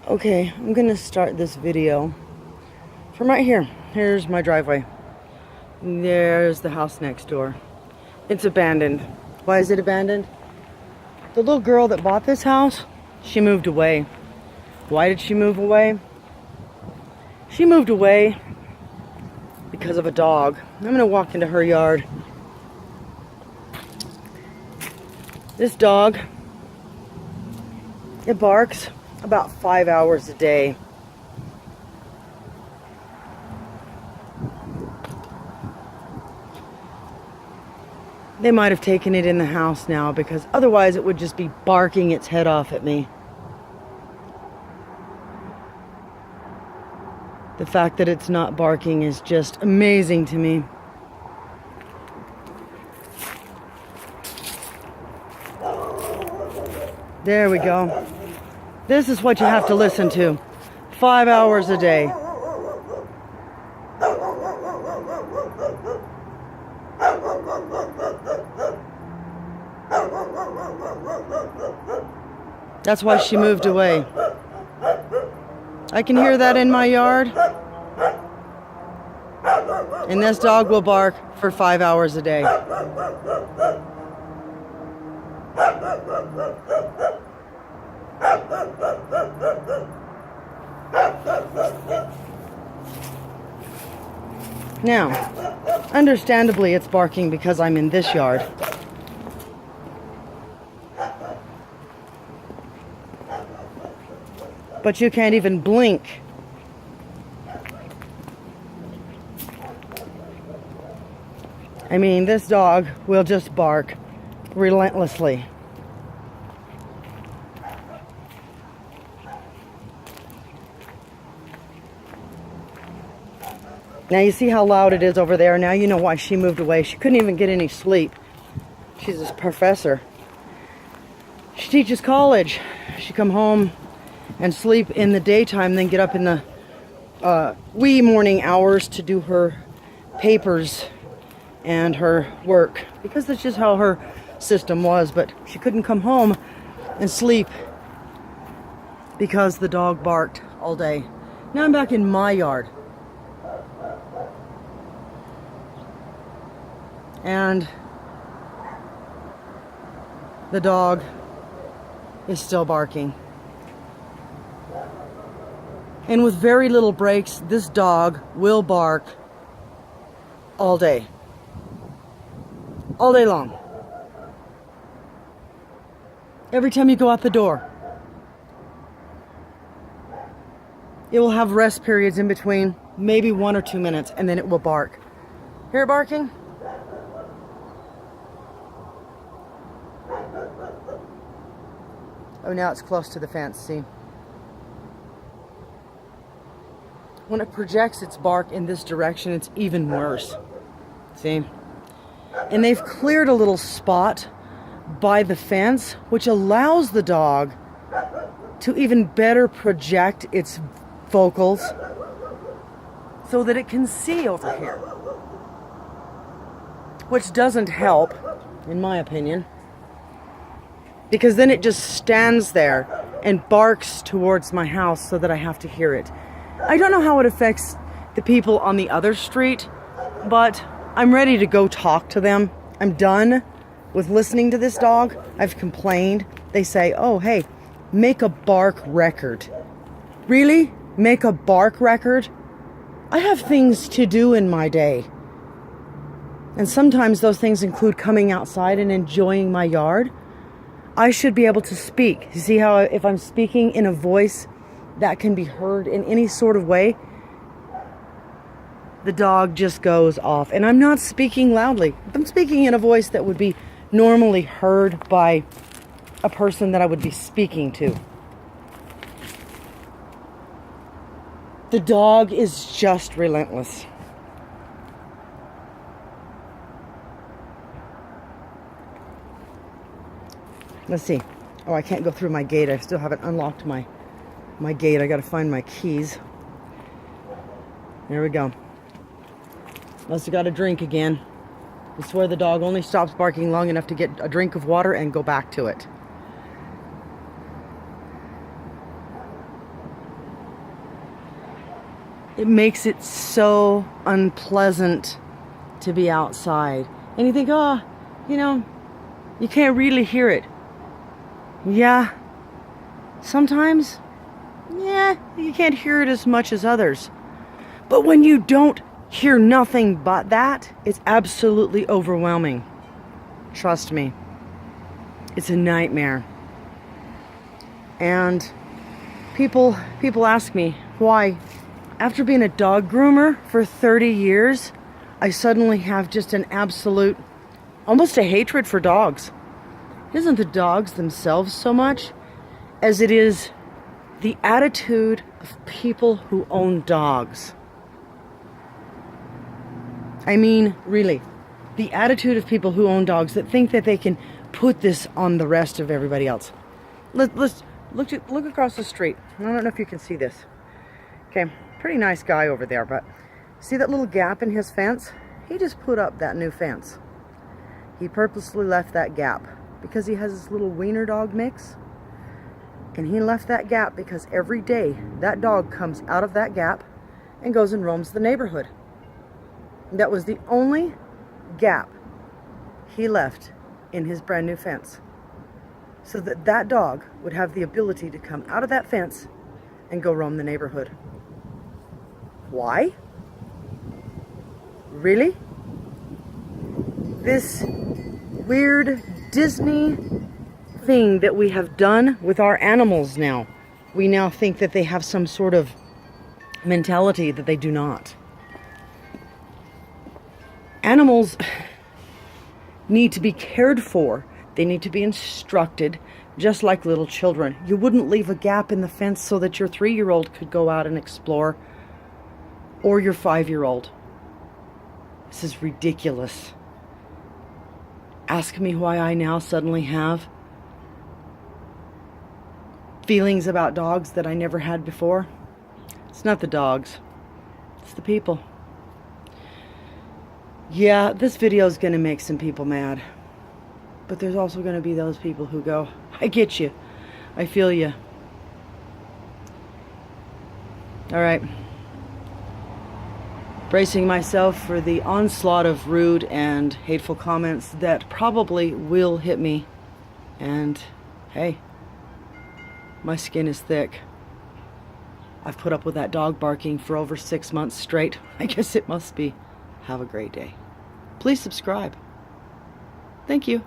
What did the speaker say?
Okay, I'm gonna start this video from right here. Here's my driveway. There's the house next door. It's abandoned. Why is it abandoned? The little girl that bought this house, she moved away. Why did she move away? She moved away because of a dog. I'm gonna walk into her yard. This dog, it barks about 5 hours a day. They might have taken it in the house now because otherwise it would just be barking its head off at me. The fact that it's not barking is just amazing to me. There we go. This is what you have to listen to. 5 hours a day. That's why she moved away. I can hear that in my yard. And this dog will bark for 5 hours a day. Now, understandably, it's barking because I'm in this yard. But you can't even blink. I mean, this dog will just bark relentlessly. Now you see how loud it is over there. Now you know why she moved away. She couldn't even get any sleep. She's a professor. She teaches college. She come home and sleep in the daytime, then get up in the wee morning hours to do her papers and her work. Because that's just how her system was. But she couldn't come home and sleep because the dog barked all day. Now I'm back in my yard. And the dog is still barking. And with very little breaks, this dog will bark all day. All day long. Every time you go out the door. It will have rest periods in between, maybe 1 or 2 minutes, and then it will bark. Hear it barking? Oh, now it's close to the fence, see? When it projects its bark in this direction, it's even worse. See? And they've cleared a little spot by the fence, which allows the dog to even better project its vocals so that it can see over here. Which doesn't help, in my opinion. Because then it just stands there and barks towards my house so that I have to hear it. I don't know how it affects the people on the other street, but I'm ready to go talk to them. I'm done with listening to this dog. I've complained. They say, oh, hey, make a bark record. Really? Make a bark record? I have things to do in my day. And sometimes those things include coming outside and enjoying my yard. I should be able to speak. You see how if I'm speaking in a voice that can be heard in any sort of way, the dog just goes off. And I'm not speaking loudly. I'm speaking in a voice that would be normally heard by a person that I would be speaking to. The dog is just relentless. Let's see. Oh, I can't go through my gate. I still haven't unlocked my gate. I gotta find my keys. There we go. Must have got a drink again. I swear the dog only stops barking long enough to get a drink of water and go back to it. It makes it so unpleasant to be outside. And you think, oh, you know, you can't really hear it. Yeah, sometimes, yeah, you can't hear it as much as others. But when you don't hear nothing but that, it's absolutely overwhelming. Trust me. It's a nightmare. And people ask me why, after being a dog groomer for 30 years, I suddenly have just an absolute, almost a hatred for dogs. It isn't the dogs themselves so much as it is the attitude of people who own dogs. I mean, really, the attitude of people who own dogs that think that they can put this on the rest of everybody else. Let's look across the street. I don't know if you can see this. Okay, pretty nice guy over there, but see that little gap in his fence? He just put up that new fence. He purposely left that gap because he has this little wiener dog mix. And he left that gap because every day that dog comes out of that gap and goes and roams the neighborhood. That was the only gap he left in his brand new fence, so that that dog would have the ability to come out of that fence and go roam the neighborhood. Why? Really? This weird Disney thing that we have done with our animals now. We now think that they have some sort of mentality that they do not. Animals need to be cared for. They need to be instructed, just like little children. You wouldn't leave a gap in the fence so that your 3-year-old could go out and explore, or your 5-year-old. This is ridiculous. Ask me why I now suddenly have feelings about dogs that I never had before. It's not the dogs, it's the people. Yeah, this video is going to make some people mad. But there's also going to be those people who go, I get you. I feel you. Alright. Bracing myself for the onslaught of rude and hateful comments that probably will hit me. And, hey, my skin is thick. I've put up with that dog barking for over 6 months straight. I guess it must be. Have a great day. Please subscribe. Thank you.